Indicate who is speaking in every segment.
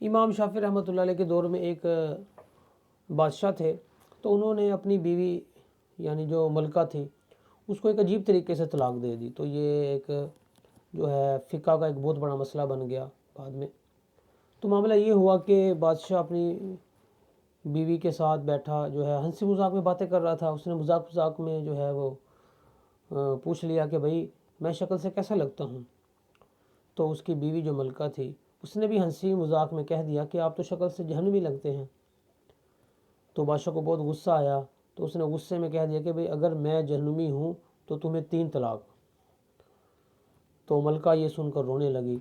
Speaker 1: امام شافعی رحمۃ اللہ علیہ کے دور میں ایک بادشاہ تھے، تو انہوں نے اپنی بیوی یعنی جو ملکہ تھی اس کو ایک عجیب طریقے سے طلاق دے دی، تو یہ ایک جو ہے فقہ کا ایک بہت بڑا مسئلہ بن گیا بعد میں۔ تو معاملہ یہ ہوا کہ بادشاہ اپنی بیوی کے ساتھ بیٹھا جو ہے ہنسی مذاق میں باتیں کر رہا تھا، اس نے مذاق میں جو ہے وہ پوچھ لیا کہ بھائی میں شکل سے کیسا لگتا ہوں؟ تو اس کی بیوی جو ملکہ تھی اس نے بھی ہنسی مذاق میں کہہ دیا کہ آپ تو شکل سے جہنمی لگتے ہیں۔ تو بادشاہ کو بہت غصہ آیا، تو اس نے غصے میں کہہ دیا کہ بھئی اگر میں جہنمی ہوں تو تمہیں 3 طلاق۔ تو ملکہ یہ سن کر رونے لگی۔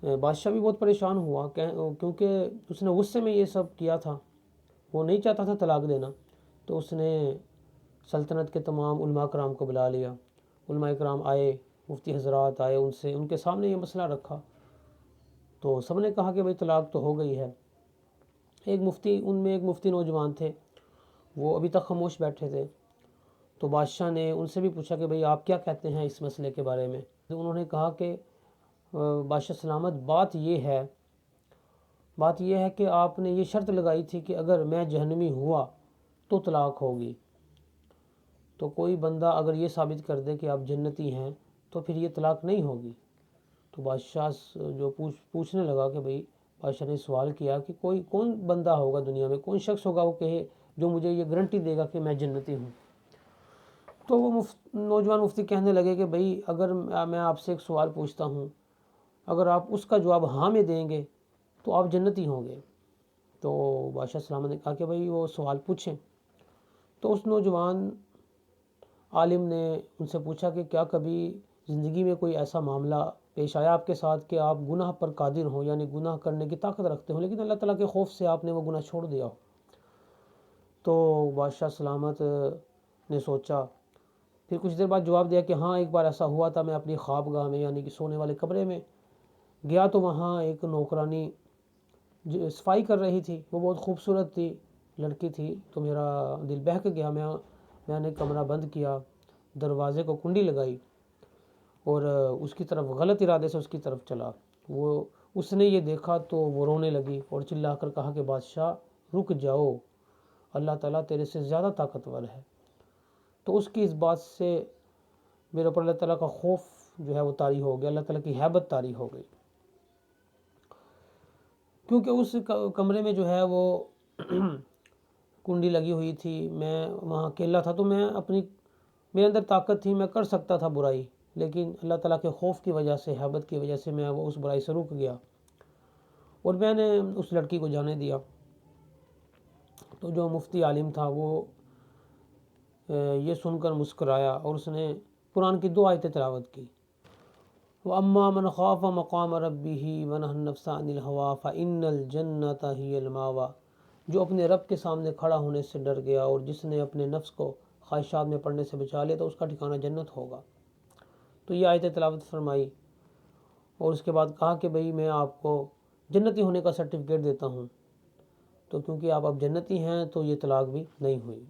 Speaker 1: بادشاہ بھی بہت پریشان ہوا کیونکہ اس نے غصے میں یہ سب کیا تھا، وہ نہیں چاہتا تھا طلاق دینا۔ تو اس نے سلطنت کے تمام علماء کرام کو بلا لیا، علماء کرام آئے، مفتی حضرات آئے، ان کے سامنے یہ مسئلہ رکھا۔ تو سب نے کہا کہ بھئی طلاق تو ہو گئی ہے۔ ان میں ایک مفتی نوجوان تھے، وہ ابھی تک خاموش بیٹھے تھے۔ تو بادشاہ نے ان سے بھی پوچھا کہ بھئی آپ کیا کہتے ہیں اس مسئلے کے بارے میں؟ تو انہوں نے کہا کہ بادشاہ سلامت بات یہ ہے کہ آپ نے یہ شرط لگائی تھی کہ اگر میں جہنمی ہوا تو طلاق ہوگی، تو کوئی بندہ اگر یہ ثابت کر دے کہ آپ جنتی ہیں تو پھر یہ طلاق نہیں ہوگی۔ تو بادشاہ جو پوچھنے لگا کہ بھئی، بادشاہ نے سوال کیا کہ کون بندہ ہوگا دنیا میں، کون شخص ہوگا وہ کہے جو مجھے یہ گارنٹی دے گا کہ میں جنتی ہوں؟ تو وہ نوجوان مفتی کہنے لگے کہ بھئی اگر میں آپ سے ایک سوال پوچھتا ہوں، اگر آپ اس کا جواب ہاں میں دیں گے تو آپ جنتی ہوں گے۔ تو بادشاہ سلامت نے کہا کہ بھئی وہ سوال پوچھیں۔ تو اس نوجوان عالم نے ان سے پوچھا کہ کیا کبھی زندگی میں کوئی ایسا معاملہ پیش آیا آپ کے ساتھ کہ آپ گناہ پر قادر ہوں، یعنی گناہ کرنے کی طاقت رکھتے ہوں، لیکن اللہ تعالیٰ کے خوف سے آپ نے وہ گناہ چھوڑ دیا ہو؟ تو بادشاہ سلامت نے سوچا، پھر کچھ دیر بعد جواب دیا کہ ہاں ایک بار ایسا ہوا تھا، میں اپنی خوابگاہ میں یعنی کہ سونے والے کمرے میں گیا تو وہاں ایک نوکرانی صفائی کر رہی تھی، وہ بہت خوبصورت تھی، لڑکی تھی، تو میرا دل بہک گیا، میں نے کمرہ بند کیا، دروازے کو کنڈی لگائی اور اس کی طرف غلط ارادے سے اس کی طرف چلا۔ اس نے یہ دیکھا تو وہ رونے لگی اور چلا کر کہا کہ بادشاہ رک جاؤ، اللہ تعالیٰ تیرے سے زیادہ طاقتور ہے۔ تو اس کی اس بات سے میرے اوپر اللہ تعالیٰ کا خوف جو ہے وہ طاری ہو گیا، اللہ تعالیٰ کی ہیبت طاری ہو گئی، کیونکہ اس کمرے میں جو ہے وہ کنڈی لگی ہوئی تھی، میں وہاں اکیلا تھا، تو میرے اندر طاقت تھی، میں کر سکتا تھا برائی، لیکن اللہ تعالیٰ کے خوف کی وجہ سے، ہیبت کی وجہ سے میں وہ اس برائی سے رک گیا اور میں نے اس لڑکی کو جانے دیا۔ تو جو مفتی عالم تھا وہ یہ سن کر مسکرایا اور اس نے قرآن کی 2 آیتیں تلاوت کی۔ وَأَمَّا مَنْ خَافَ مَقَامَ رَبِّهِ وَنَهَى النَّفْسَ عَنِ الْهَوَىٰ فَإِنَّ الْجَنَّةَ هِيَ الْمَأْوَىٰ، جو اپنے رب کے سامنے کھڑا ہونے سے ڈر گیا اور جس نے اپنے نفس کو خواہشات میں پڑنے سے بچا لیا تو اس کا ٹھکانہ جنت ہوگا۔ تو یہ آیت تلاوت فرمائی اور اس کے بعد کہا کہ بھئی میں آپ کو جنتی ہونے کا سرٹیفکیٹ دیتا ہوں، تو کیونکہ آپ اب جنتی ہیں تو یہ طلاق بھی نہیں ہوئی۔